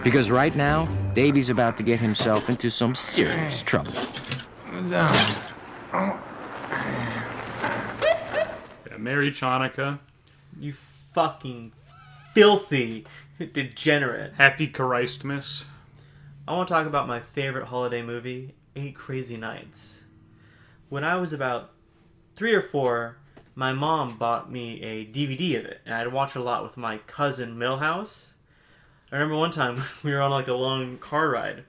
Because right now, Davy's about to get himself into some serious trouble. Yeah, Mary Chanukah. You fucking filthy degenerate. Happy Christmas. I want to talk about my favorite holiday movie, 8 Crazy Nights. When I was about 3 or 4, my mom bought me a DVD of it, and I'd watch it a lot with my cousin Millhouse. I remember one time we were on like a long car ride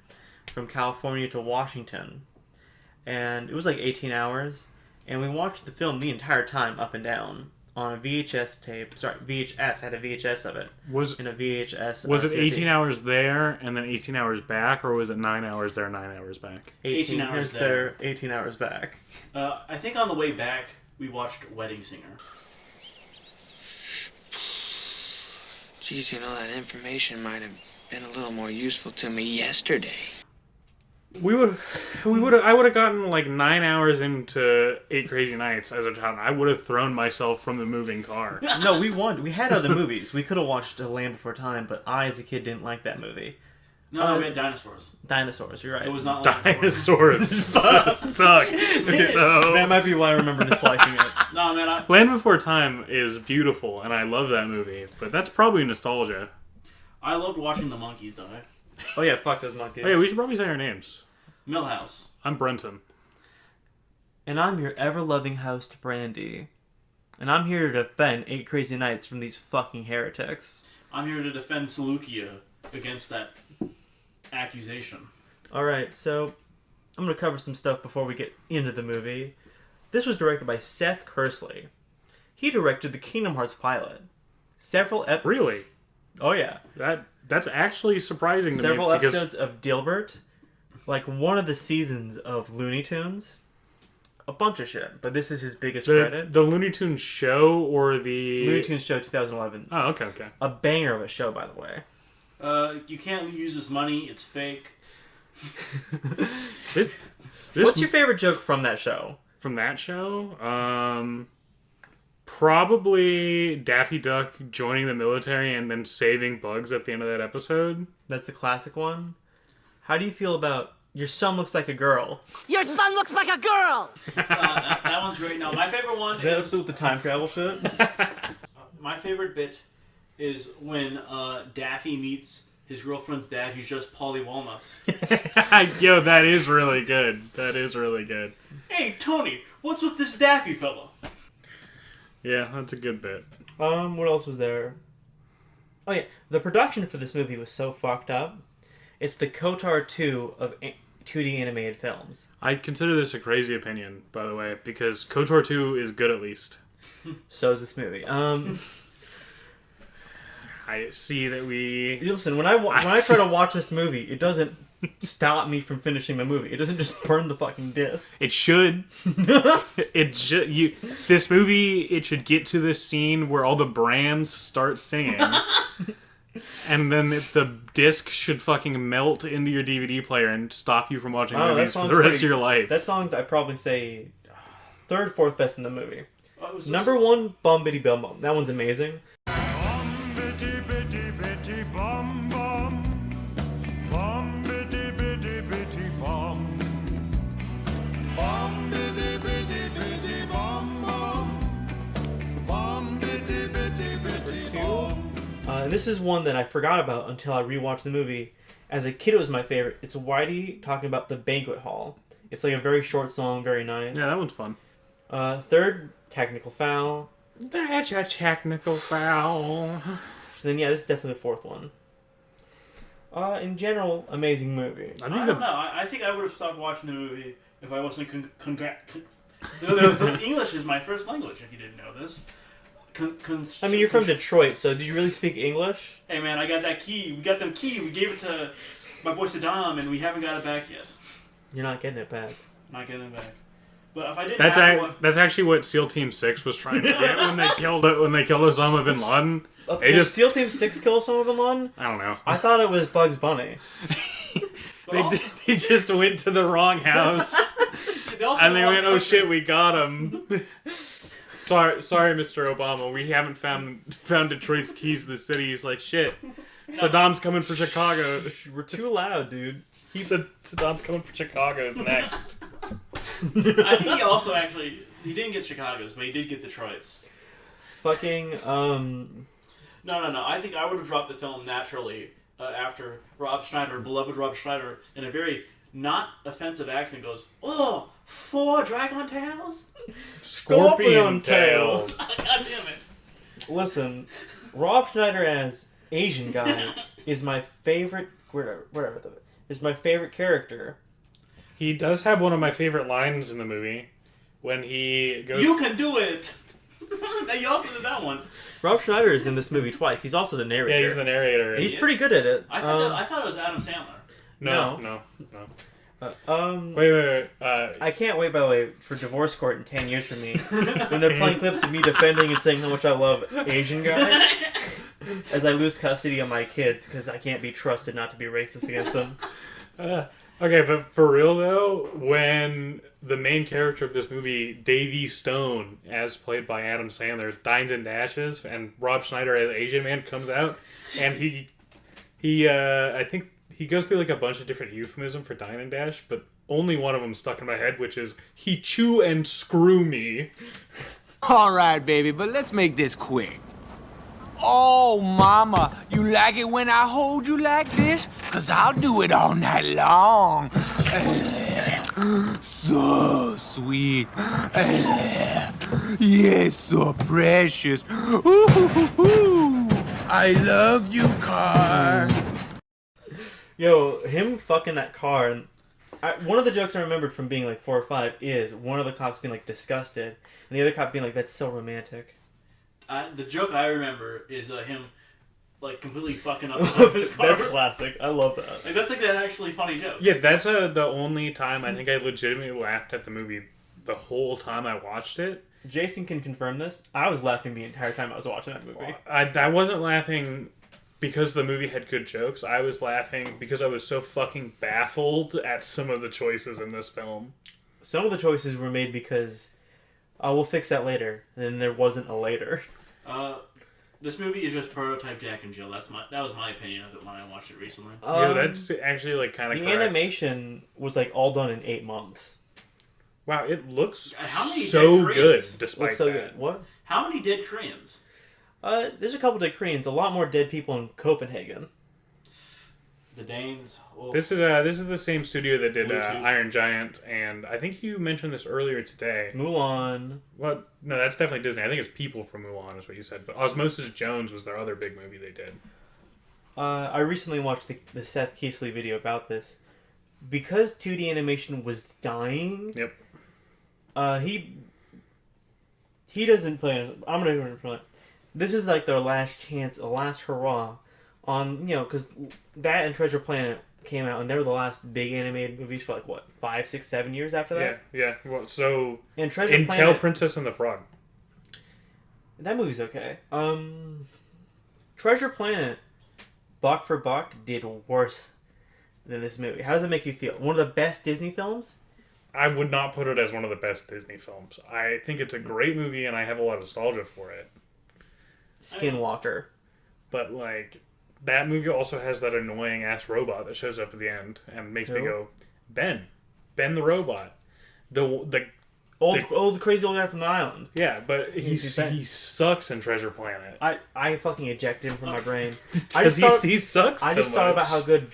from California to Washington, and it was like 18 hours, and we watched the film the entire time up and down on a VHS tape. Sorry, VHS. I had a VHS of it. In a VHS. Was it 18 hours there and then 18 hours back, or was it 9 hours there, 9 hours back? 18 hours there, 18 hours back. I think on the way back, we watched Wedding Singer. Geez, you know, that information might have been a little more useful to me yesterday. I would have gotten like 9 hours into 8 Crazy Nights as a child. I would have thrown myself from the moving car. No, we won. We had other movies. We could have watched The Land Before Time, but I, as a kid, didn't like that movie. No, I meant Dinosaurs. Dinosaurs, you're right. It was not like Dinosaurs suck. So that might be why I remember disliking it. No, man. Land Before Time is beautiful, and I love that movie. But that's probably nostalgia. I loved watching the monkeys die. Oh yeah, fuck those monkeys. Oh, yeah, we should probably say our names. Millhouse. I'm Brenton. And I'm your ever-loving host, Brandy. And I'm here to defend 8 Crazy Nights from these fucking heretics. I'm here to defend Seleucia against that accusation. Alright, so I'm going to cover some stuff before we get into the movie. This was directed by Seth Kersley. He directed the Kingdom Hearts pilot. Really? Oh yeah. That's actually surprising to me. Several episodes of Dilbert. Like one of the seasons of Looney Tunes. A bunch of shit. But this is his biggest credit. The Looney Tunes show or the... Looney Tunes show 2011. Oh, okay. A banger of a show, by the way. You can't use this money. It's fake. What's your favorite joke from that show? From that show? Probably Daffy Duck joining the military and then saving bugs at the end of that episode. That's a classic one. How do you feel about your son looks like a girl? Your son looks like a girl! That one's great. No, my favorite one That is... episode with the time travel shit? My favorite bit is when Daffy meets his girlfriend's dad, who's just Polly Walnuts. Yo, that is really good. Hey, Tony, what's with this Daffy fella? Yeah, that's a good bit. What else was there? Oh yeah, the production for this movie was so fucked up. It's the KOTOR 2 of 2D animated films. I consider this a crazy opinion, by the way, because KOTOR 2 is good at least. So is this movie. I see that we... Listen, when I try to watch this movie, it doesn't stop me from finishing the movie. It doesn't just burn the fucking disc. It should. This movie, it should get to this scene where all the brands start singing. And then the disc should fucking melt into your DVD player and stop you from watching movies for the rest of your life. That song's, I'd probably say, 3rd, 4th best in the movie. Number This... 1, Bum Bitty Bum Bum. That one's amazing. Bum bitty bitty bitty bum bum. Bum bitty bitty bitty bum. Bum bitty bitty bitty bum bum. Bum bitty bitty bitty bum. This is one that I forgot about until I rewatched the movie. As a kid, it was my favorite. It's Whitey talking about the banquet hall. It's like a very short song, very nice. Yeah, that one's fun. 3rd, Technical Foul. That's a technical foul. Then yeah, this is definitely the 4th one. In general, amazing movie. I don't know. I think I would have stopped watching the movie if I wasn't the English is my first language, if you didn't know this. I mean, you're from Detroit, so did you really speak English? Hey man, I got that key. We got them key. We gave it to my boy Saddam, and we haven't got it back yet. You're not getting it back. Not getting it back. But if I didn't that's actually what SEAL Team 6 was trying to get when they killed Osama bin Laden. Did SEAL Team 6 kill Osama bin Laden? I don't know. I thought it was Bugs Bunny. They just went to the wrong house. And they went, oh shit, we got him. Sorry, Mr. Obama, we haven't found Detroit's keys to the city. He's like, shit, Saddam's coming for Chicago. We're too loud, dude. Saddam's coming for Chicago's next. I think he also actually he didn't get Chicago's, but he did get Detroit's. Fucking No. I think I would have dropped the film naturally after Rob Schneider, beloved Rob Schneider, in a very not offensive accent goes, "Oh, 4 dragon tails, Scorpion tails. God damn it! Listen, Rob Schneider as Asian guy is my favorite. Is my favorite character. He does have one of my favorite lines in the movie when he goes. You can do it. You also did that one. Rob Schneider is in this movie twice. He's also the narrator. Yeah, he's the narrator. He's pretty good at it. I thought it was Adam Sandler. No. Wait. I can't wait, by the way, for divorce court in 10 years from me when they're playing clips of me defending and saying how much I love Asian guy as I lose custody of my kids because I can't be trusted not to be racist against them. Okay, but for real though, when the main character of this movie, Davy Stone, as played by Adam Sandler, dines and dashes, and Rob Schneider as Asian Man comes out, and I think he goes through like a bunch of different euphemisms for dine and dash, but only one of them stuck in my head, which is he chew and screw me. All right, baby, but let's make this quick. Oh, mama, you like it when I hold you like this? 'Cause I'll do it all night long. So sweet. Yes, so precious. Ooh, I love you, car. Yo, him fucking that car. And one of the jokes I remembered from being like 4 or 5 is one of the cops being like disgusted, and the other cop being like, "That's so romantic." The joke I remember is him like completely fucking up his car. That's classic. I love that. Like that's like an actually funny joke. Yeah, that's the only time I think I legitimately laughed at the movie the whole time I watched it. Jason can confirm this. I was laughing the entire time I was watching that movie. I wasn't laughing because the movie had good jokes. I was laughing because I was so fucking baffled at some of the choices in this film. Some of the choices were made because, we'll fix that later. And then there wasn't a later. This movie is just prototype Jack and Jill. That was my opinion of it when I watched it recently. Yeah, that's actually like kind of the correct. Animation was like all done in 8 months. Wow, it looks How many so dead good Koreans? despite Looks so that. good. What? How many dead Koreans? There's a couple dead Koreans. A lot more dead people in Copenhagen. The Danes. Oh. This is the same studio that did Bluetooth. Iron Giant, and I think you mentioned this earlier today. Mulan. Well, no, that's definitely Disney. I think it's People from Mulan is what you said. But Osmosis Jones was their other big movie they did. I recently watched the Seth Keasley video about this. Because 2D animation was dying. Yep. He doesn't play. I'm gonna go for it. This is like their last chance, a last hurrah, on because that and Treasure Planet came out, and they were the last big animated movies for like what 5, 6, 7 years after that. Yeah. Well, so And Treasure Intel Planet, Princess and the Frog. that movie's okay. Treasure Planet, buck for buck, did worse than this movie. How does it make you feel? One of the best Disney films? I would not put it as one of the best Disney films. I think it's a great movie, and I have a lot of nostalgia for it. Skinwalker. But like that movie also has that annoying ass robot that shows up at the end and makes me go, Ben the robot, the Old crazy old guy from the island. yeah, but he sucks in Treasure Planet. I fucking ejected him from my brain. He sucks. I just so thought much. about how good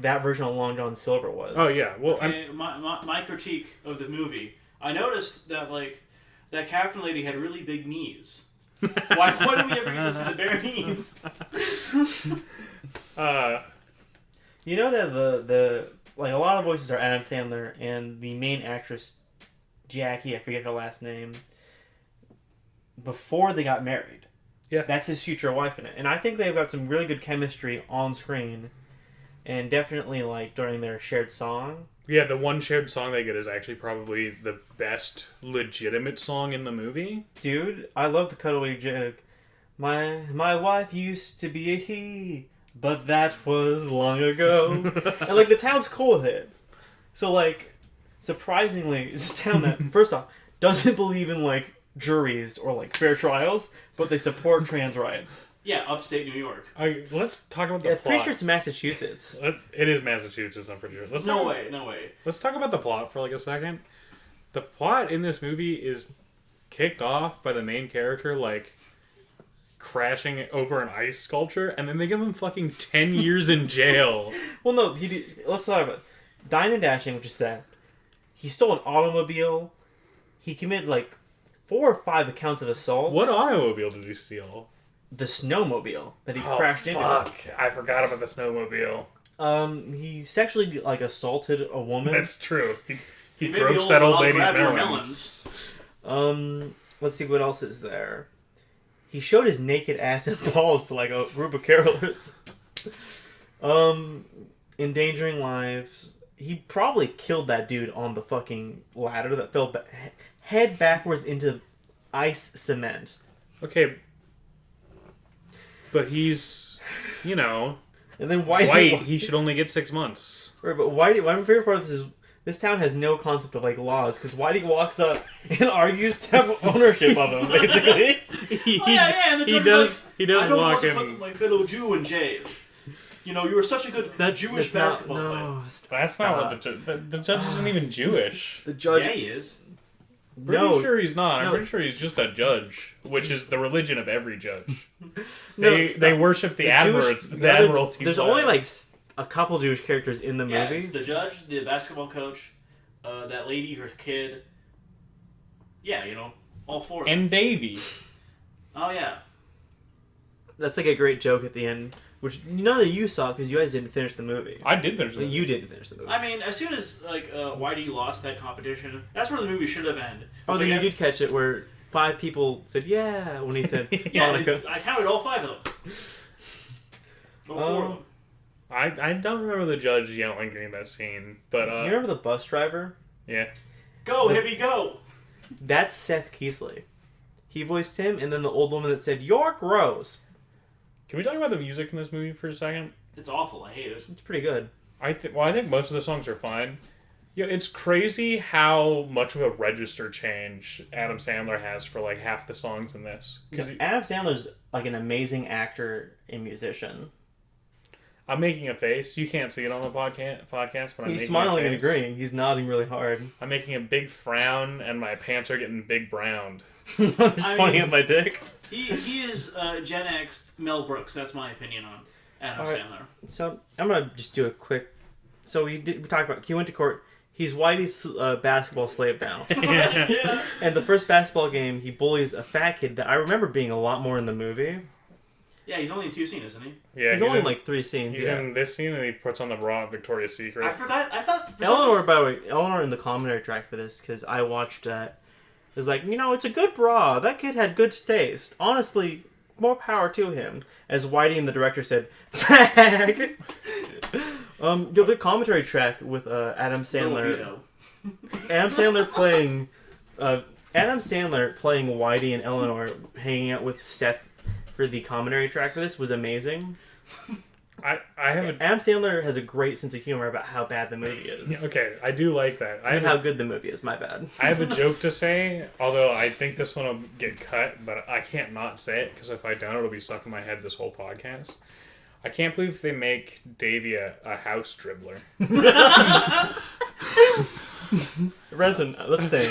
that version of Long John Silver was. Oh yeah, well, Okay, my critique of the movie. I noticed that that captain lady had really big knees. Why do we ever get to see the bare knees? You know that the like a lot of voices are Adam Sandler, and the main actress Jackie, I forget her last name, before they got married. Yeah. That's his future wife in it. And I think they've got some really good chemistry on screen, and definitely like during their shared song. yeah, the one shared song they get is actually probably the best legitimate song in the movie. Dude, I love the cutaway joke. My wife used to be a he, but that was long ago. And like the town's cool with it. So like, surprisingly, it's a town that first off doesn't believe in like juries or like fair trials, but they support trans rights. Yeah, upstate New York. Let's talk about the Yeah, plot. pretty sure it's Massachusetts. It is Massachusetts, I'm pretty sure. No way. Let's talk about the plot for like a second. The plot in this movie is kicked off by the main character, like, crashing over an ice sculpture, and then they give him fucking 10 years in jail. Well, no, let's talk about Dine and Dashing, which is theft. He stole an automobile. He committed like 4 or 5 accounts of assault. What automobile did he steal? The snowmobile that he crashed into. I forgot about the snowmobile. He sexually like assaulted a woman. That's true. He Maybe groped that old I'll lady's grab your melons. Let's see what else is there. He showed his naked ass and balls to like a group of carolers. Endangering lives. He probably killed that dude on the fucking ladder that fell head backwards into ice cement. Okay. But he's, you know, And then white. He should only get 6 months. Right, but my favorite part of this is this town has no concept of like laws because Whitey walks up and argues to have ownership of him, basically. And the He judge does. is like, He does I don't walk want to him. put my fellow Jew in jail. You know, you were such a good Jewish basketball player. That's not what the judge isn't even Jewish. The judge. Yeah, he is. Pretty sure he's not. I'm No. pretty sure he's just a judge, which is the religion of every judge. No, They worship the admiralty. There's flag. only like a couple Jewish characters in the Yeah, movie. it's the judge, the basketball coach, that lady, her kid. Yeah, you know, all 4 of them. and Davy. Oh, yeah. That's like a great joke at the end, which none of you saw because you guys didn't finish the movie. I did finish it. You didn't finish the movie. I mean, as soon as, like, Whitey lost that competition, that's where the movie should have ended. Oh, then Like, you did catch it where 5 people said yeah when he said Yeah, Hanukah. I counted all 5 of them. All 4 of them. I don't remember the judge yelling during that scene, but You remember the bus driver? yeah. Go, Hippie, go! That's Seth Keasley. He voiced him, and then the old woman that said "You're gross." Can we talk about the music in this movie for a second? It's awful. I hate it. It's pretty good. I think most of the songs are fine. Yeah, it's crazy how much of a register change Adam Sandler has for like half the songs in this. Because Adam Sandler's like an amazing actor and musician. I'm making a face. You can't see it on the podcast, but I'm He's making smiling a and face. agreeing. He's nodding really hard. I'm making a big frown, and my pants are getting big browned. I'm just pointing at my dick. He is Gen X Mel Brooks. That's my opinion on Adam Alright. Sandler. So I'm gonna just do a quick. So we talked about he went to court. He's Whitey's basketball slave now. Yeah. And the first basketball game, he bullies a fat kid that I remember being a lot more in the movie. Yeah, he's only in 2 scenes, isn't he? Yeah, He's only in like 3 scenes. He's yeah. in this scene, and he puts on the bra at Victoria's I Secret. forgot. I thought. for some Eleanor, reason- by the way, Eleanor in the commentary track for this because I watched that. Is like, you know, it's a good bra. That kid had good taste. Honestly, more power to him. As Whitey and the director said, fag. The commentary track with Adam Little Sandler. Vito. Adam Sandler playing Whitey and Eleanor hanging out with Seth for the commentary track for this was amazing. I have a Adam Sandler has a great sense of humor about how bad the movie is. okay. I do like that. And how good the movie is, my bad. I have a joke to say, although I think this one will get cut, but I can't not say it because if I don't, it'll be stuck in my head this whole podcast. I can't believe they make Davy a house dribbler. Renton, let's stay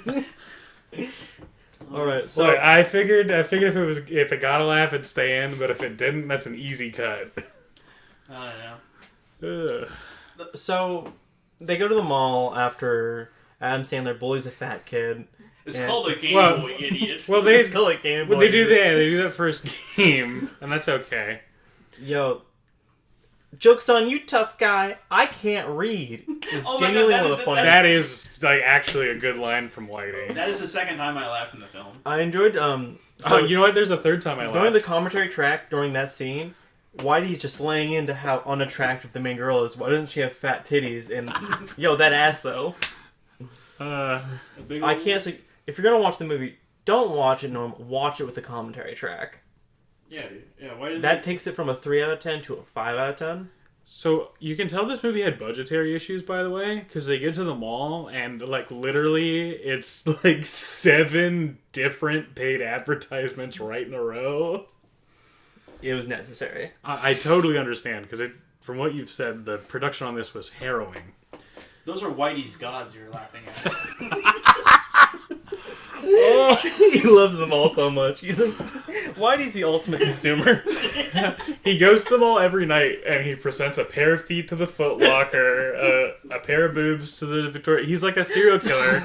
in. Alright, so Look, I figured if it got a laugh, it'd stay in, but if it didn't, that's an easy cut. Oh yeah. Ugh. so they go to the mall after Adam Sandler bullies a fat kid. It's Yeah. called a Game Well- Boy, idiot. Well, they It's still like Game well, Boy. they do that first game, and that's okay. Yo, joke's on you, tough guy. I can't read. It's Oh my God, genuinely that one of is the the- funniest. That is like actually a good line from Whitey. That is the second time I laughed in the film. I enjoyed Oh, so you know what? There's a third time I during the laughed. commentary track during that scene, Whitey's just laying into how unattractive the main girl is. Why doesn't she have fat titties? And yo, that ass though. Uh, A big I old- can't say if you're gonna watch the movie, don't watch it normal. Watch it with the commentary track. Yeah, dude. Yeah, why did That takes it from a 3 out of 10 to a 5 out of 10. so you can tell this movie had budgetary issues, by the way, because they get to the mall and like literally it's like 7 different paid advertisements right in a row. it was necessary. I totally understand, because from what you've said, the production on this was harrowing. Those are Whitey's gods you're laughing at. He loves them all so much. Whitey's the ultimate consumer. He goes to the mall every night, and he presents a pair of feet to the Foot Locker, a pair of boobs to the Victoria. He's like a serial killer,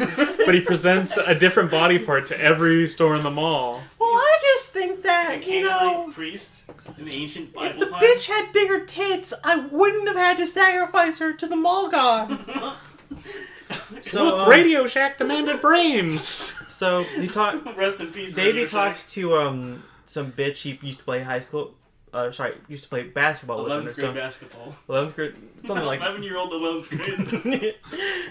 but he presents a different body part to every store in the mall. Well, I just think that, The Canaanite priest in the ancient Bible if the times. bitch had bigger tits, I wouldn't have had to sacrifice her to the mall god. So, Look, Radio Shack demanded brains. So he talked. Rest in peace. Davey Radio Shack. talks to some bitch he used to play used to play basketball with. 11th grade basketball. 11th grade, something like. 11-year-old 11th grade.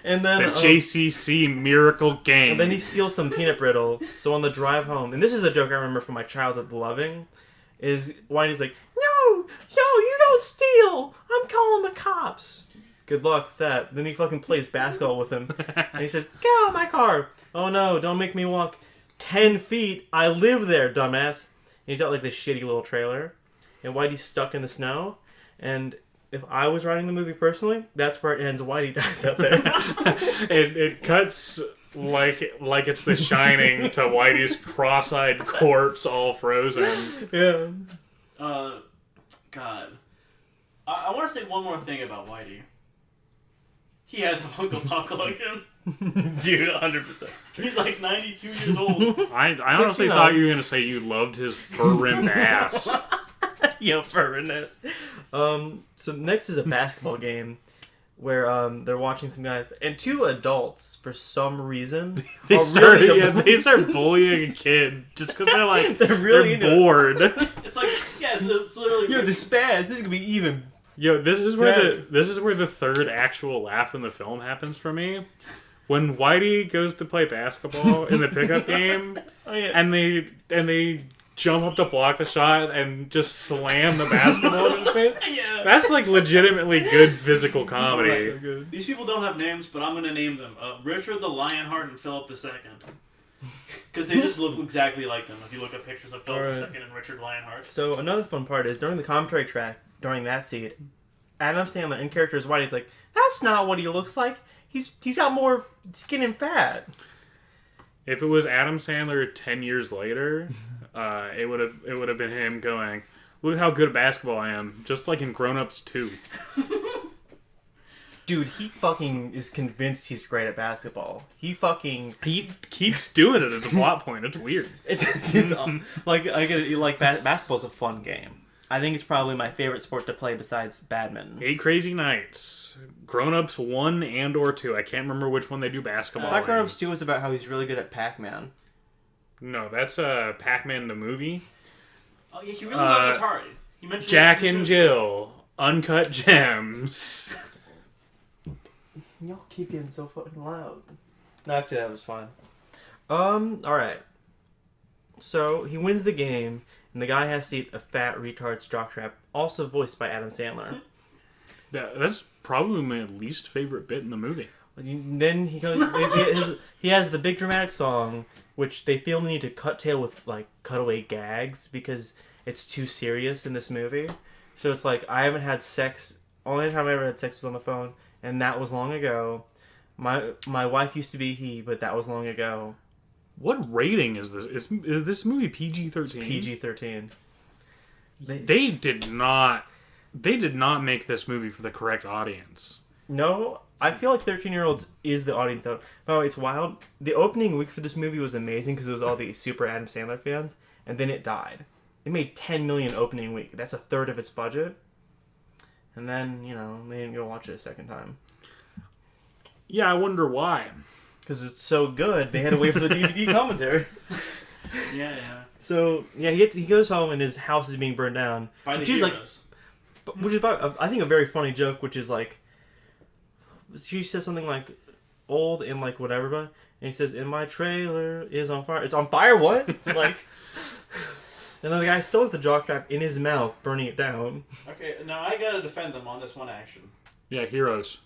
And then The JCC Miracle Gang. and then he steals some peanut brittle. So on the drive home, and this is a joke I remember from my childhood loving, is Whitey's like, no, you don't steal. I'm calling the cops. Good luck with that. Then he fucking plays basketball with him. And he says, get out of my car. Oh no, don't make me walk 10 feet. I live there, dumbass. And he's got like this shitty little trailer. And Whitey's stuck in the snow. And if I was writing the movie personally, that's where it ends. Whitey dies out there. it cuts like it's The Shining to Whitey's cross-eyed corpse all frozen. Yeah. God. I want to say one more thing about Whitey. He has a Funko Pop collection. Dude, 100%. He's like 92 years old. I honestly 69. thought you were going to say you loved his fur-rimmed ass. Yo, furriness. So next is a basketball game where they're watching some guys and two adults for some reason They are start, really yeah, they start bullying a kid just because they're like They're really they're into it. bored. It's like, yeah, it's literally... Yo, the spaz. This is gonna be even. Yo, this is where the third actual laugh in the film happens for me. When Whitey goes to play basketball in the pickup game, Oh yeah. and they jump up to block the shot and just slam the basketball in his face. Yeah. That's like legitimately good physical comedy. so good. These people don't have names, but I'm going to name them. Richard the Lionheart and Philip II. Because they just look exactly like them if you look at pictures of Philip Alright. II and Richard Lionheart. So another fun part is during the commentary track during that scene, Adam Sandler in character as Whitey's like, that's not what he looks like. He's got more skin and fat. If it was Adam Sandler 10 years later, it would have been him going, "Look at how good at basketball I am," just like in Grown Ups 2. Dude, he fucking is convinced he's great at basketball. He keeps doing it as a plot point. It's weird. it's like basketball's a fun game. I think it's probably my favorite sport to play besides badminton. 8 Crazy Nights, Grown Ups 1 and or 2. I can't remember which one they do basketball. I thought Grown in. Ups 2 was about how he's really good at Pac-Man. No, that's Pac-Man the movie. Oh, yeah, he really loves Atari. He mentioned Jack and Jill, Uncut Gems. Y'all keep getting so fucking loud. No, after that was fine. Alright. So, he wins the game, and the guy has to eat a fat retard's jockstrap, also voiced by Adam Sandler. That's probably my least favorite bit in the movie. Then he goes, he has the big dramatic song, which they feel the need to cut tail with, like, cutaway gags, because it's too serious in this movie. So it's like, I haven't had sex, only time I ever had sex was on the phone, and that was long ago. My wife used to be he, but that was long ago. What rating is this? Is this movie PG-13? PG-13. They did not make this movie for the correct audience. No, I feel like 13-year-olds is the audience, though. Oh, it's wild. The opening week for this movie was amazing because it was all the super Adam Sandler fans, and then it died. It made $10 million opening week. That's a third of its budget. And then, they didn't go watch it a second time. Yeah, I wonder why. Because it's so good, they had to wait for the DVD commentary. Yeah. So, yeah, he goes home and his house is being burned down. By the which is like, heroes. which is about, I think, a very funny joke, which is like, she says something like, old and like whatever, but, and he says, and my trailer is on fire. It's on fire, what? Like, and then the guy still has the jockstrap in his mouth, burning it down. Okay, now I gotta defend them on this one action. Yeah, heroes.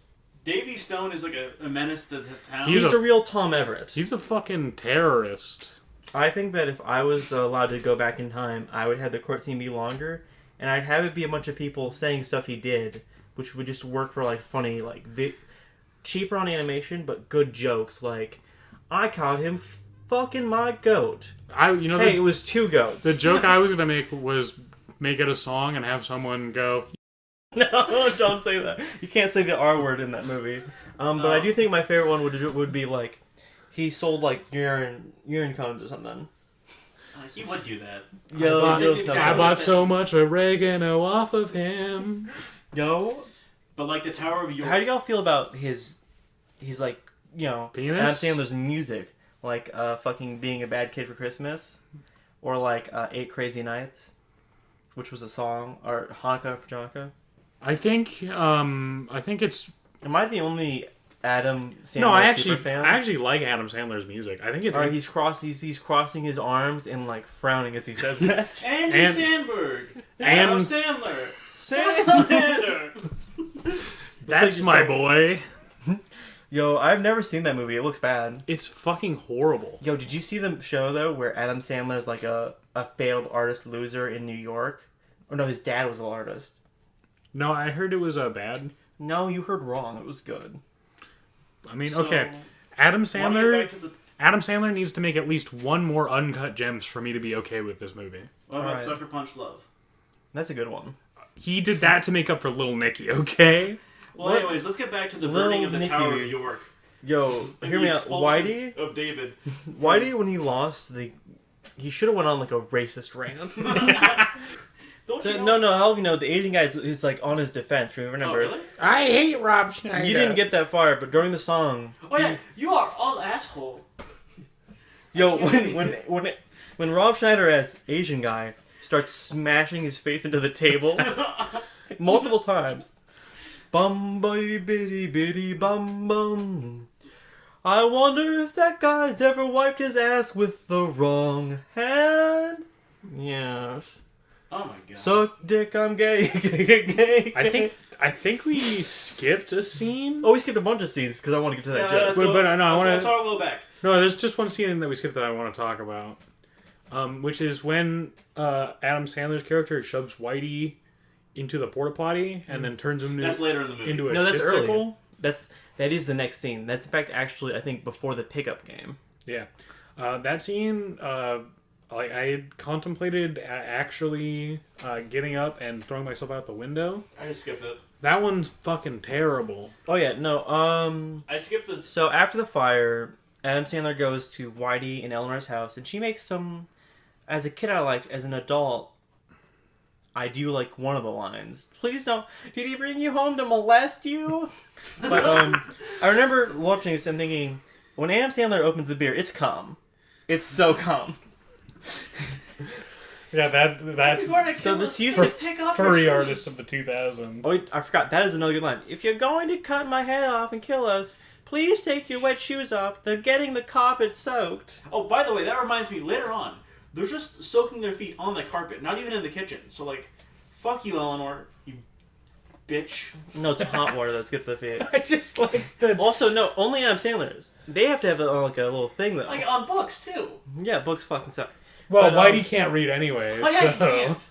Davy Stone is like a menace to the town. He's a real Tom Everett. He's a fucking terrorist. I think that if I was allowed to go back in time, I would have the court scene be longer, and I'd have it be a bunch of people saying stuff he did, which would just work for like funny, like cheaper on animation, but good jokes. Like, I caught him fucking my goat. It was 2 goats. The joke I was gonna make was make it a song and have someone go. No, don't say that. You can't say the R word in that movie. But I do think my favorite one would be like, he sold like urine cones or something. He would do that. I bought so much oregano off of him. Yo. But like the Tower of York. How do y'all feel about his like, penis? Adam Sandler's music, like fucking Being a Bad Kid for Christmas, or like 8 Crazy Nights, which was a song, or Hanukah for Hanukkah? I think it's. Am I the only Adam Sandler super fan? I actually like Adam Sandler's music. I think it's. Or he's crossing his arms and like frowning as he says that. Andy Samberg. Adam Sandler. That's my boy. Yo, I've never seen that movie. It looks bad. It's fucking horrible. Yo, did you see the show though, where Adam Sandler's like a failed artist loser in New York? Or no, his dad was the artist. No, I heard it was bad. No, you heard wrong. It was good. I mean, okay. Adam Sandler needs to make at least one more Uncut Gems for me to be okay with this movie. What about Sucker Punch Love? That's a good one. He did that to make up for Little Nicky, okay? Well, anyways, let's get back to the burning of the Tower of York. Yo, hear me out. Whitey? Of David. Whitey, when he lost, he should have went on like a racist rant. No, the Asian guy is like on his defense. Remember? Oh, really? I hate Rob Schneider. You didn't get that far, but during the song. Oh yeah, you are all asshole. Yo, when Rob Schneider as Asian guy starts smashing his face into the table multiple times. Bum bitty bitty bitty bum bum. I wonder if that guy's ever wiped his ass with the wrong hand. Yes. Oh my god. Suck dick, I'm gay, gay. I think we skipped a scene. Oh, we skipped a bunch of scenes because I want to get to that joke. I want to go back. No, there's just one scene that we skipped that I want to talk about, which is when Adam Sandler's character shoves Whitey into the porta potty and then turns him that's later in the movie. Into a that's shit-tickle. earlier. That is the next scene. That's in fact actually I think before the pickup game. Yeah, that scene. I had contemplated actually getting up and throwing myself out the window. I just skipped it. That one's fucking terrible. Oh yeah, no. I skipped this. So after the fire, Adam Sandler goes to Whitey and Eleanor's house, and she makes some. As a kid, I liked. As an adult, I do like one of the lines. Please don't. Did he bring you home to molest you? But I remember watching this and thinking, when Adam Sandler opens the beer, it's calm. It's so calm. Yeah, that's so this used to take off furry artist of the 2000s. Oh, I forgot. That is another good line. If you're going to cut my head off and kill us, please take your wet shoes off. They're getting the carpet soaked. Oh, by the way, that reminds me. Later on, they're just soaking their feet on the carpet, not even in the kitchen. So like, fuck you, Eleanor, you bitch. No, it's hot water. Let's get to the feet. I just like the. Also, no, only Adam Sandler's. They have to have like a little thing though. Like on books too. Yeah, books fucking suck. Well, Whitey can't read anyway. Oh, yeah, so. he can't.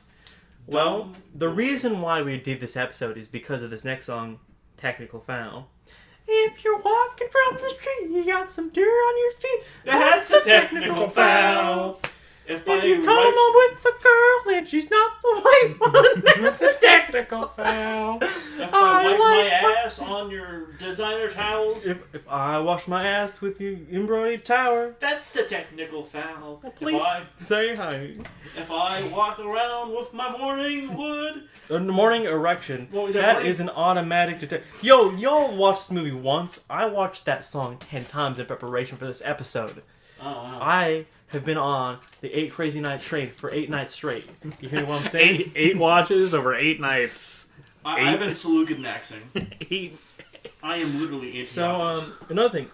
Well, the reason why we did this episode is because of this next song, Technical Foul. If you're walking from the street, you got some dirt on your feet. That's a technical foul. If you come up with a girl and she's not the white one, that's a technical foul. If I wipe my ass on your designer towels. If I wash my ass with your embroidered tower. That's a technical foul. Well, please say hi. If I walk around with my morning wood. A morning erection. What was that? That is an automatic detect. Yo, y'all watched this movie once. I watched that song 10 times in preparation for this episode. Oh, wow. I have been on the 8 Crazy Nights train for 8 nights straight. You hear what I'm saying? eight watches over 8 nights. I've been Salukin maxing. 8. I am literally 8 So, another thing.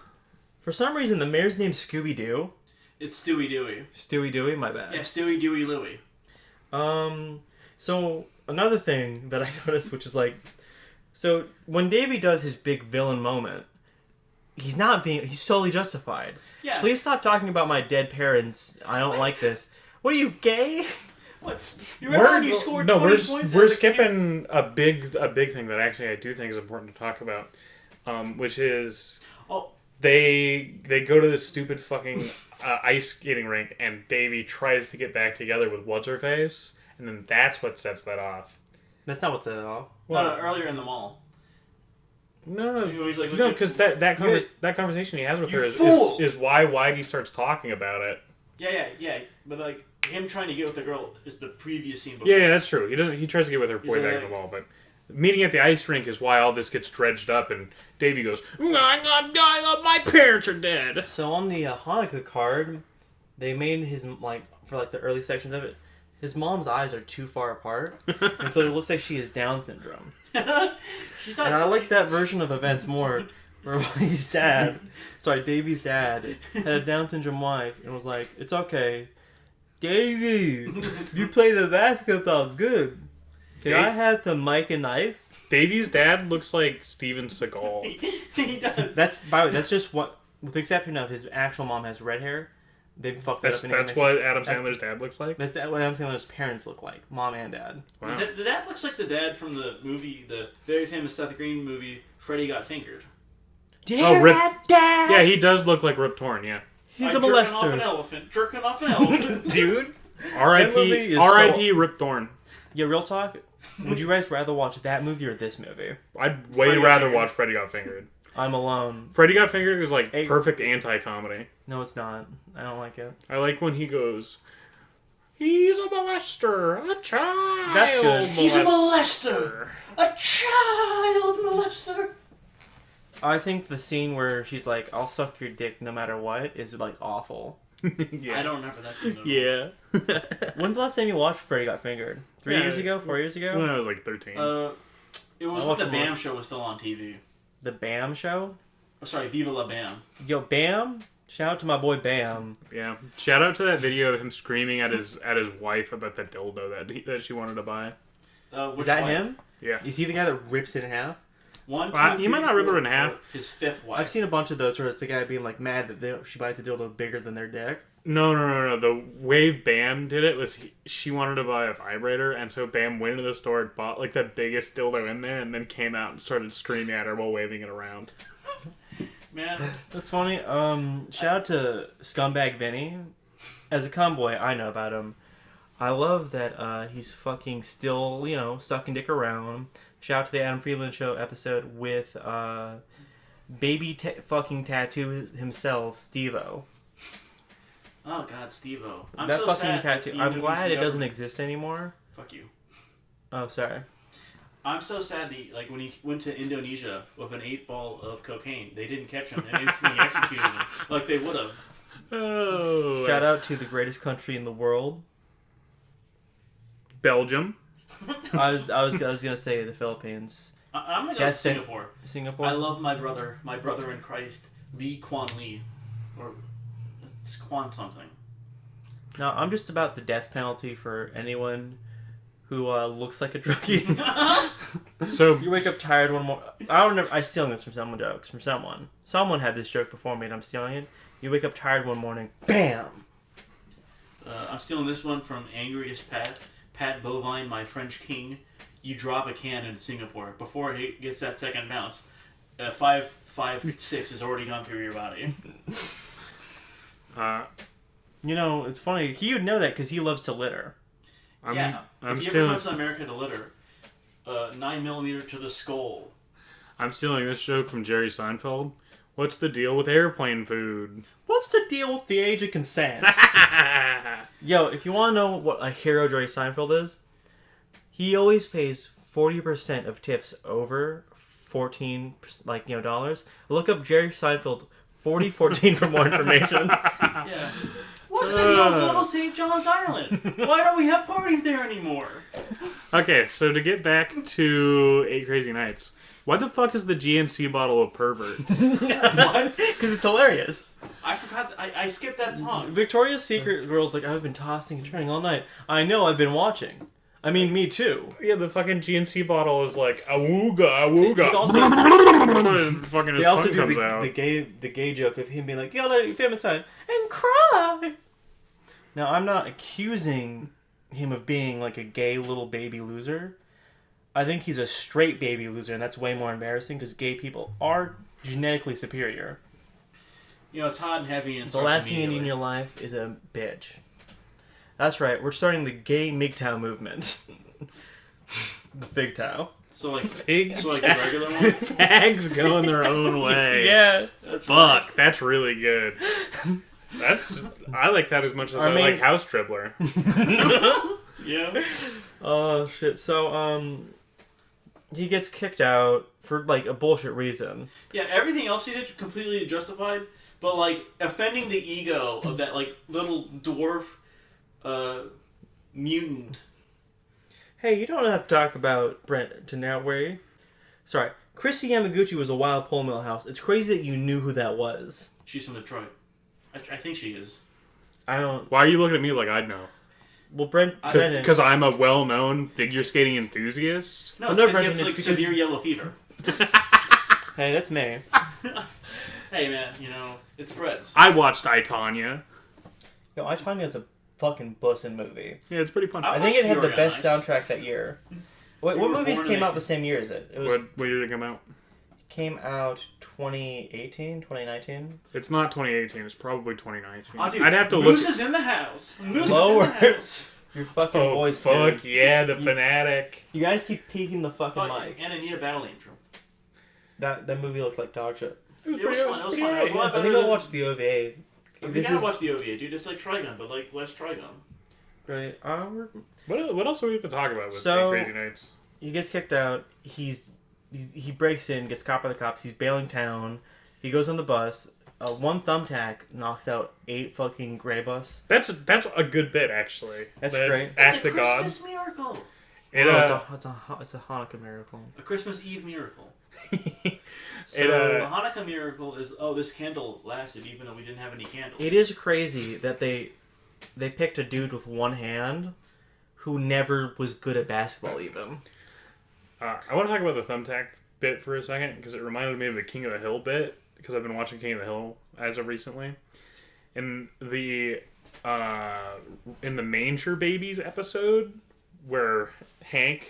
For some reason, the mayor's name's Scooby-Doo. It's Stewie Dewey. Stewie Dewey, my bad. Yeah, Stewie Dewey Louie. So, another thing that I noticed, which is like... So, when Davey does his big villain moment, he's totally justified. Yeah. Please stop talking about my dead parents. I don't like this. What are you, gay? What? You remember when you scored 20 points? We're as a kid? skipping a big thing that actually I do think is important to talk about, which is they go to this stupid fucking ice skating rink, and Davey tries to get back together with what's her face, and then that's what sets that off. That's not what's at all. No, earlier in the mall. No, He's like, no, because that conversation he has with her is why Whitey starts talking about it. Yeah. But like him trying to get with the girl is the previous scene. Before. Yeah, that's true. He tries to get with her way back in the mall, but meeting at the ice rink is why all this gets dredged up, and Davey goes, my parents are dead. So on the Hanukah card, they made his, like, for like the early sections of it, his mom's eyes are too far apart, and so it looks like she has Down syndrome. And I like that version of events more, where Davey's dad had a Down syndrome wife and was like, "It's okay, Davey, you play the basketball good. Can I have the mic and knife?" Davey's dad looks like Steven Seagal. He does. That's, by the way, that's just what, with the exception of his actual mom has red hair. They fucked that up in That's what Adam Sandler's dad looks like? That's what Adam Sandler's parents look like, mom and dad. Wow. The dad looks like the dad from the movie, the very famous Seth Green movie, Freddy Got Fingered. Rip. Yeah, he does look like Rip Torn, yeah. He's Like a molester. jerking off an elephant. Dude. movie is R.I.P. Rip Torn. Yeah, real talk. Would you guys rather watch that movie or this movie? I'd way Freddy Got rather Fingered. watch Freddy Got Fingered. I'm Alone. Freddy Got Fingered is like perfect anti-comedy. No, it's not. I don't like it. I like when he goes, "He's a molester, a child That's good. He's a molester. A child molester. I think the scene where she's like, "I'll suck your dick no matter what," is like awful. Yeah. I don't remember that scene at all. Yeah. When's the last time you watched Freddy Got Fingered? 3 Yeah, years ago? 4 years ago? When I was like 13. It was I when watched the the BAM most. show was still on TV. The Bam Show? Oh, sorry, Viva La Bam. Yo, Bam? Shout out to my boy Bam. Yeah. Shout out to that video of him screaming at his wife about the dildo that she wanted to buy. Is that him? Yeah. Is he the guy that rips it in half? One, two, He three, might not rip four, her in half. four. His fifth wife. I've seen a bunch of those where it's a guy being like mad that she buys a dildo bigger than their dick. No. The way Bam did it was she wanted to buy a vibrator, and so Bam went into the store and bought like the biggest dildo in there, and then came out and started screaming at her while waving it around. Man, That's funny. Shout out to Scumbag Vinny. As a convoy, I know about him. I love that he's fucking still, sucking dick around. Shout out to the Adam Friedland Show episode with baby fucking tattoo himself, Steve-O. oh god, Steve-O. I'm That so fucking sad that tattoo. the I'm glad it Indonesian doesn't government- exist anymore. Fuck you. Oh, sorry. I'm so sad that when he went to Indonesia with an 8-ball of cocaine, they didn't catch him and instantly executed him like they would have. Oh. Shout out to the greatest country in the world. Belgium. I was gonna say the Philippines. I'm gonna go That's to it. Singapore. Singapore. I love my brother in Christ, Lee Kuan Lee, or it's Quan something. No, I'm just about the death penalty for anyone who looks like a druggie. So You wake up tired one more. I don't know. I'm stealing this from someone. Jokes from someone. Someone had this joke before me, and I'm stealing it. You wake up tired one morning. Bam. I'm stealing this one from Angriest Pat Bovine, my French king. You drop a can in Singapore before it gets that second bounce. 5.56 has already gone through your body. It's funny. He would know that because he loves to litter. I'm if you ever stealing. come to America to litter, 9mm to the skull. I'm stealing this joke from Jerry Seinfeld. What's the deal with airplane food? What's the deal with the age of consent? Yo, if you want to know what a hero Jerry Seinfeld is, he always pays 40% of tips over 14 dollars. Look up Jerry Seinfeld 4014 for more information. Yeah. What's the deal with Little St. John's Island? Why don't we have parties there anymore? Okay, so to get back to 8 Crazy Nights, why the fuck is the GNC bottle a pervert? What? Because it's hilarious. I forgot. I skipped that song. Victoria's Secret girl's like, I've been tossing and turning all night. I know, I've been watching. I mean, me too. Yeah, the fucking GNC bottle is like, awooga, awooga. He's also- and fucking his They also tongue do comes out. the gay joke of him being like, yo, let your famous side and cry. Now, I'm not accusing him of being like a gay little baby loser. I think he's a straight baby loser, and that's way more embarrassing because gay people are genetically superior. You know, it's hot and heavy, and The starts last thing you need in immediately. your life is a bitch. That's right. We're starting the gay MGTOW movement. The FIGTOW. So like, Big so like the regular one. tags going their own way. Yeah. That's Fuck, that's really good. I like that as much as I main- like House Dribbler. Yeah. Oh shit. So he gets kicked out for like a bullshit reason. Yeah. Everything else he did completely justified, but like offending the ego of that like little dwarf, mutant. Hey, you don't have to talk about Brent to now where you? Sorry. Chrissy Yamaguchi was a wild pole mill house. It's crazy that you knew who that was. She's from Detroit. I think she is. I don't. Why are you looking at me like I'd know? Well, Brendan. Because I'm a well-known figure skating enthusiast? No, Well, it's no, because you Brendan, have like it's because- severe yellow fever. Hey, that's me. Hey man, you know it's Breads. I watched I, Tonya. Yo, I Tanya's a fucking bussin' movie. Yeah, it's pretty fun. I I think it had the Fury on best Ice. soundtrack that year. Wait, You what were movies born in came out 19 the same year as it? It was What year did it come out? came out 2018, 2019. It's not 2018. It's probably 2019. Oh, dude, I'd have to Moose look. is in the house. Moose Lower. is in the house. Your fucking Oh, voice, fuck dude. yeah, the fanatic. You guys keep peeking the fucking Oh, mic. and Anita Battle Angel. That movie looked like dog shit. It was fun. It was fun. It was a lot I better think I'll than... watch the OVA. You This gotta is watch the OVA, dude. It's like Trigun, but like less Trigun. great. What else do we have to talk about with So- Crazy Nights? He gets kicked out. He breaks in, gets caught by the cops. He's bailing town. He goes on the bus. One thumbtack knocks out 8 fucking gray bus. That's a good bit, actually. That's The great. Act It's a the Gods. Christmas miracle. It, No, it's a Hanukkah miracle. A Christmas Eve miracle. So It, A Hanukkah miracle is, oh, this candle lasted even though we didn't have any candles. it is crazy that they picked a dude with one hand who never was good at basketball even. I want to talk about the thumbtack bit for a second because it reminded me of the King of the Hill bit because I've been watching King of the Hill as of recently. In the Manger Babies episode where Hank,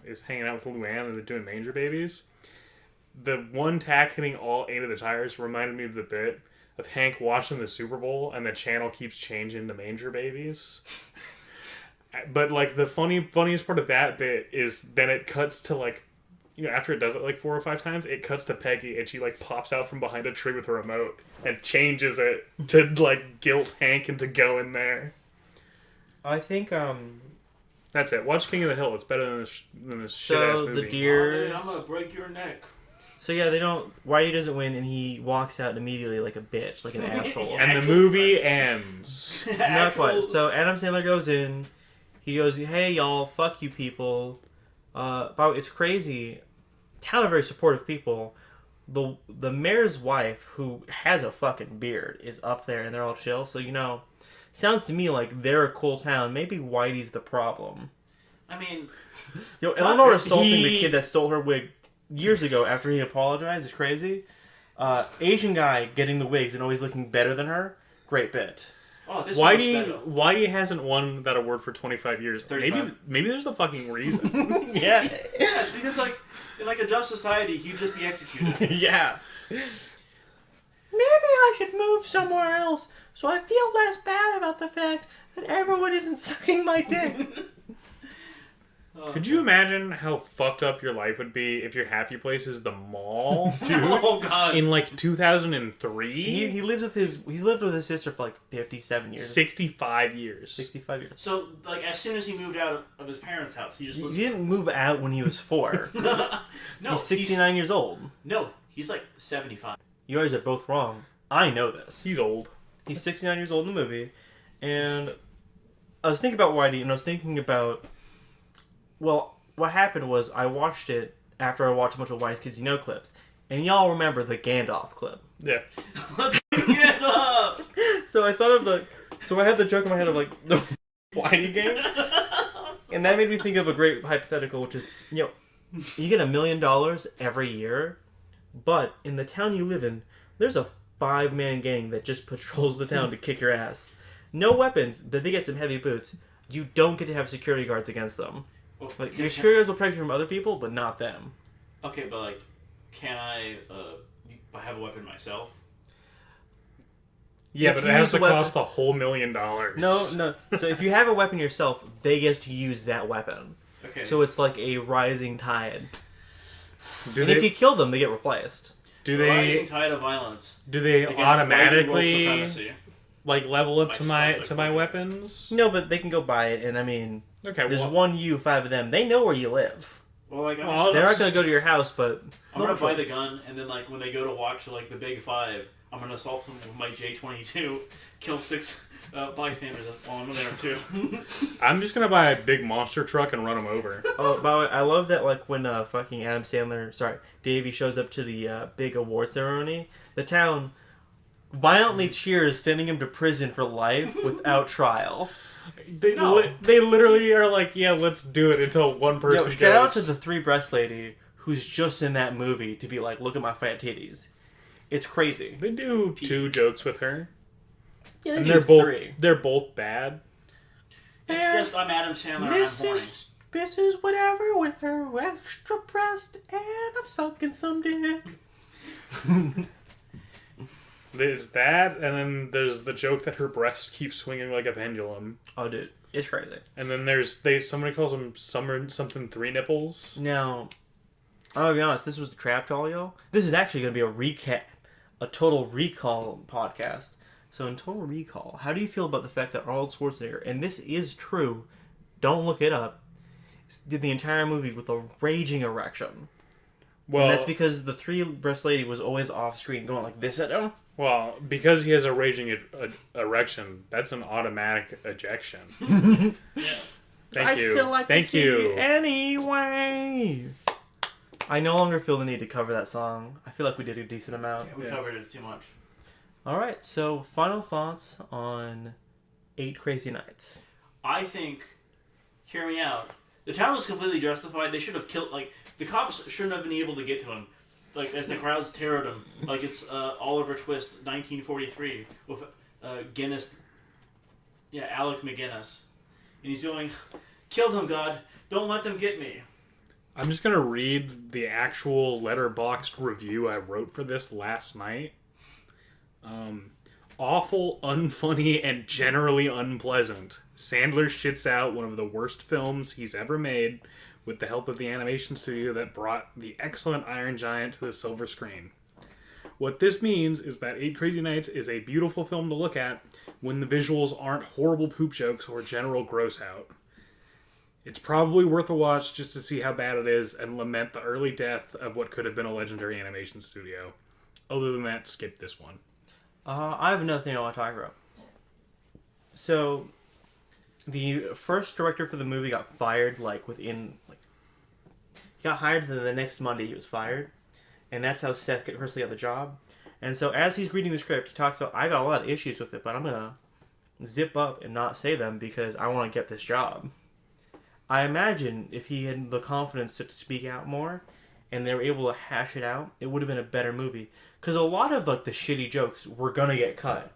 is hanging out with Luann and they're doing Manger Babies, the one tack hitting all 8 of the tires reminded me of the bit of Hank watching the Super Bowl and the channel keeps changing to Manger Babies. But like the funniest part of that bit is then it cuts to like, after it does it like 4 or 5 times, it cuts to Peggy and she like pops out from behind a tree with a remote and changes it to like guilt Hank into going there. I think That's it. Watch King of the Hill. It's better than this shit ass so movie. the deer. I'm gonna break your neck. So yeah, they don't. Whitey doesn't win, and he walks out immediately like a bitch, like an asshole. And the Actual- movie ends. Not quite. So Adam Sandler goes in. He goes, "Hey y'all, fuck you people." But it's crazy. Town are very supportive people. The mayor's wife, who has a fucking beard, is up there, and they're all chill. So sounds to me like they're a cool town. Maybe Whitey's the problem. I mean, Yo, Eleanor assaulting he- the kid that stole her wig years ago after he apologized is crazy. Asian guy getting the wigs and always looking better than her. Great bit. oh, this one was better. Whitey hasn't won that award for 25 years. 35. Maybe there's a fucking reason. Yeah. Yeah, because like in like a just society, he'd just be executed. Yeah. Maybe I should move somewhere else so I feel less bad about the fact that everyone isn't sucking my dick. Could you imagine how fucked up your life would be if your happy place is the mall? Oh god. In like 2003? He's lived with his sister for like 57 years. 65 years. 65 years. So like as soon as he moved out of his parents' house, he just He lived... didn't move out when he was 4. No, He's 69 years old. No, he's like 75. You guys are both wrong. I know this. He's old. He's 69 years old in the movie. And I was thinking about Whitey, and I was thinking about... Well, what happened was I watched it after I watched a bunch of Whitey's Kids You Know clips. And y'all remember the Gandalf clip. Yeah. Let's get up. So I thought of So I had the joke in my head of like the Whitey game. And that made me think of a great hypothetical, which is, you get $1 million every year, but in the town you live in, there's a 5-man gang that just patrols the town to kick your ass. No weapons, but they get some heavy boots. you don't get to have security guards against them. Well, Like, your security guards will protect you from other people, but not them. Okay, but like, can I have a weapon myself? Yeah, If but you it has use to the weapon- cost the whole $1 million. No. So if you have a weapon yourself, they get to use that weapon. Okay. So it's like a rising tide. Do And they? if you kill them, they get replaced. do Rising they? tide of violence Do they against white world automatically supremacy. like level up to My my stomach. weapons? No, but they can go buy it, and I mean, Okay, there's well, one you, 5 of them. They know where you live. Well, like, Well, They're not going to go to your house, but... I'm gonna buy the gun, and then like when they go to watch like the Big Five, I'm gonna assault them with my J22, kill 6 bystanders while I'm there too. I'm just gonna buy a big monster truck and run them over. Oh, by the way, I love that, like, when fucking Adam Sandler... Sorry, Davey shows up to the big award ceremony, the town violently cheers, sending him to prison for life without trial. They, No. they literally are like, yeah, let's do it until one person Yo, goes. shout out to the 3 breast lady who's just in that movie to be like, look at my fat titties. It's crazy. They do 2 jokes with her, Yeah, and do they're both 3. they're both bad. It's just I'm Adam Sandler. And I'm horny. Mrs. Whatever with her extra breast, and I'm sucking some dick. There's that, and then there's the joke that her breast keeps swinging like a pendulum, Oh, dude, it's crazy. and then somebody calls them something 3 nipples. Now, I'm gonna be honest. This was the Trap Doll, y'all. This is actually gonna be a recap, a Total Recall podcast. So in Total Recall, how do you feel about the fact that Arnold Schwarzenegger, and this is true, don't look it up, did the entire movie with a raging erection? Well, And that's because the 3 breast lady was always off screen going like this at him. well, because he has a raging erection, that's an automatic ejection. Thank I you. still like Thank to see you. it anyway. I no longer feel the need to cover that song. I feel like we did a decent amount. We covered it too much. All right, so final thoughts on 8 Crazy Nights. I think, hear me out. The town was completely justified. They should have killed, like, the cops shouldn't have been able to get to him. Like, as the crowds terrored him. Like, it's Oliver Twist, 1943, with Guinness, Alec McGuinness. And he's going, kill them, God. Don't let them get me. I'm just gonna read the actual letterboxed review I wrote for this last night. Awful, unfunny, and generally unpleasant. Sandler shits out one of the worst films he's ever made with the help of the animation studio that brought the excellent Iron Giant to the silver screen. What this means is that 8 Crazy Nights is a beautiful film to look at when the visuals aren't horrible poop jokes or general gross out. It's probably worth a watch just to see how bad it is and lament the early death of what could have been a legendary animation studio. Other than that, skip this one. I have another thing I want to talk about. So, the first director for the movie got fired, like, within, like... He got hired, and then the next Monday he was fired. And that's how Seth first got the job. And so, as he's reading the script, he talks about, I got a lot of issues with it, but I'm gonna zip up and not say them because I want to get this job. I imagine if he had the confidence to speak out more, and they were able to hash it out, it would have been a better movie. Because a lot of, like, the shitty jokes were gonna get cut.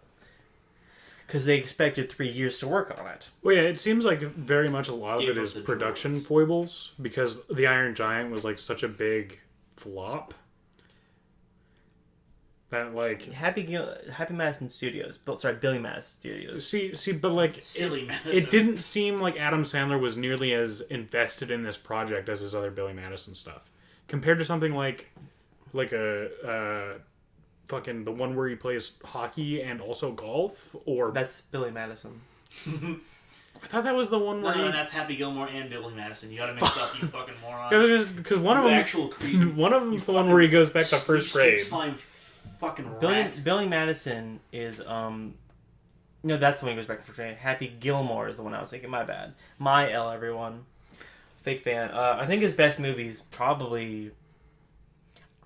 Because they expected 3 years to work on it. Well, yeah, it seems like very much a lot of Gave it up is the production drawers. foibles because the Iron Giant was like such a big flop that like Happy Madison Studios. Billy Madison Studios. see, but like Silly Madison. it didn't seem like Adam Sandler was nearly as invested in this project as his other Billy Madison stuff compared to something like a fucking the one where he plays hockey and also golf or That's Billy Madison. I thought that was the one where No, that's Happy Gilmore and Billy Madison. You gotta mix up, you fucking moron. because one of You them actual creep. one of them's You the one fucking where he goes back to first grade. Slime fucking Billy rat. Billy Madison is no, that's the one who goes back to first grade. Happy Gilmore is the one I was thinking. My bad. My L, everyone. Fake fan. I think his best movie is probably.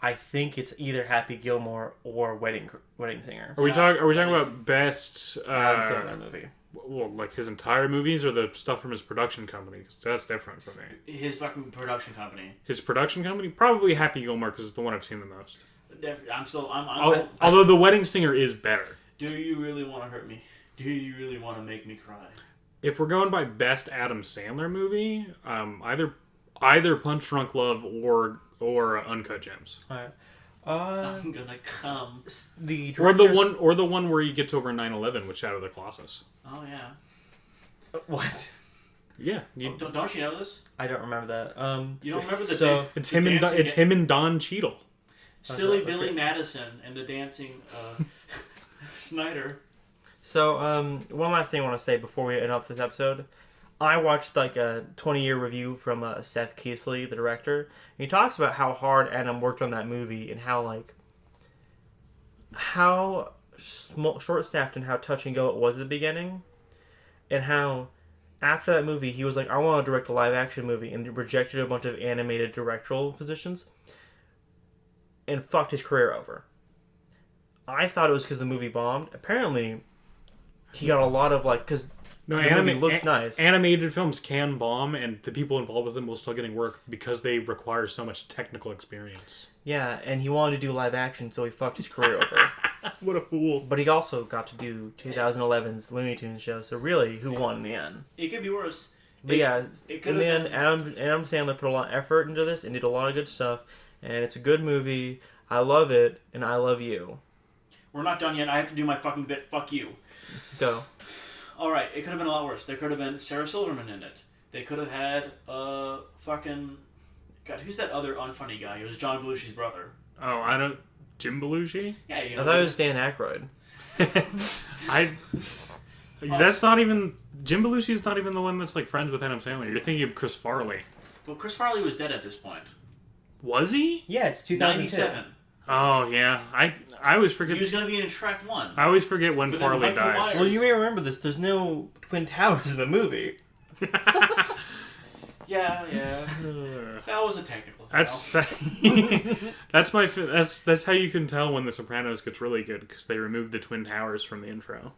I think it's either Happy Gilmore or Wedding Singer. Are we talking about best Adam Sandler movie. well, like his entire movies or the stuff from his production company? Because that's different for me. His fucking production company. His production company? Probably Happy Gilmore because it's the one I've seen the most. Although The Wedding Singer is better. do you really want to hurt me? Do you really want to make me cry? If we're going by best Adam Sandler movie, either Punch Drunk Love or Uncut Gems. All right. I'm gonna come. The Or directors... the one where he gets over 9/11 with Shadow of the Colossus. Oh yeah. What? Yeah, Don't you know this? I don't remember that. You don't remember the So it's him and Don Cheadle. Silly That's Billy great. Madison and the dancing Snyder. So, one last thing I want to say before we end off this episode. I watched like a 20-year review from Seth Keasley, the director. He talks about how hard Adam worked on that movie and how short-staffed and how touch and go it was at the beginning, and how after that movie he was like, I want to direct a live-action movie, and rejected a bunch of animated directorial positions and fucked his career over. I thought it was because the movie bombed. Apparently, he got a lot of because No, the movie looks nice. Animated films can bomb, and the people involved with them will still getting work because they require so much technical experience. Yeah, and he wanted to do live action, so he fucked his career over. What a fool! But he also got to do 2011's Looney Tunes show, so really, who won in the end? It could be worse. But yeah, it in the end, Adam Sandler put a lot of effort into this and did a lot of good stuff, and it's a good movie. I love it, and I love you. We're not done yet. I have to do my fucking bit. Fuck you. Go. All right, it could have been a lot worse. There could have been Sarah Silverman in it. They could have had fucking God. Who's that other unfunny guy? It was John Belushi's brother. Oh, I don't. Jim Belushi? Yeah, you know. I thought it was Dan Aykroyd. That's not even. Jim Belushi's not even the one that's like friends with Adam Sandler. You're thinking of Chris Farley. Well, Chris Farley was dead at this point. Was he? Yeah, it's 2007. 97. Oh yeah, I always He forget. was going to be in Shrek 1. I always forget when But then Farley Michael dies. Myers- Well, you may remember this. There's no Twin Towers in the movie. Yeah. That was a technical thing. That's how you can tell when The Sopranos gets really good, because they removed the Twin Towers from the intro.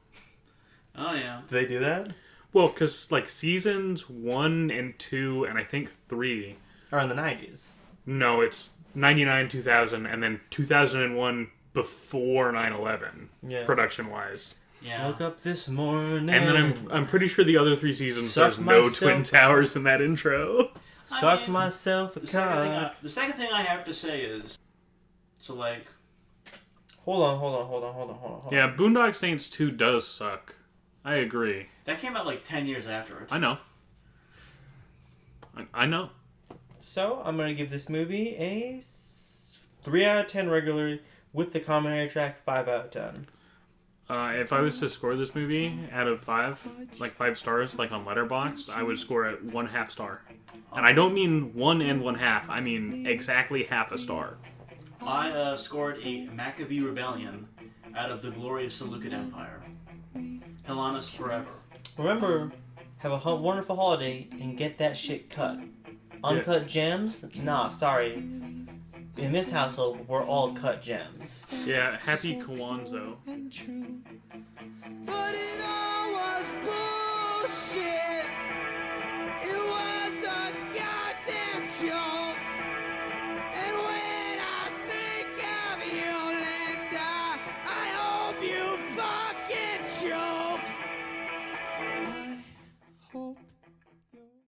Oh, yeah. Did they do that? Well, because like seasons 1 and 2 and I think 3. Or in the 90s? No, it's 99, 2000, and then 2001 before 9/11. Yeah. Production wise. Yeah. Woke up this morning. And then I'm pretty sure the other 3 seasons Sucked there's no myself. Twin Towers in that intro. Sucked I mean, myself a The cock. second thing I have to say is, so like, Hold on. Yeah, Boondock Saints 2 does suck. I agree. that came out like 10 years after it. I know. I know. So, I'm going to give this movie a 3 out of 10 regularly with the commentary track 5 out of 10. If I was to score this movie out of 5, like 5 stars, like on Letterboxd, I would score it 1/2 star. And I don't mean 1 and 1/2. I mean exactly half a star. I scored a Maccabee Rebellion out of the glorious Seleucid Empire. Hellenis forever. Remember, have a wonderful holiday and get that shit cut. Uncut gems? Nah, sorry. In this household, we're all cut gems. Yeah, happy Kwanzaa.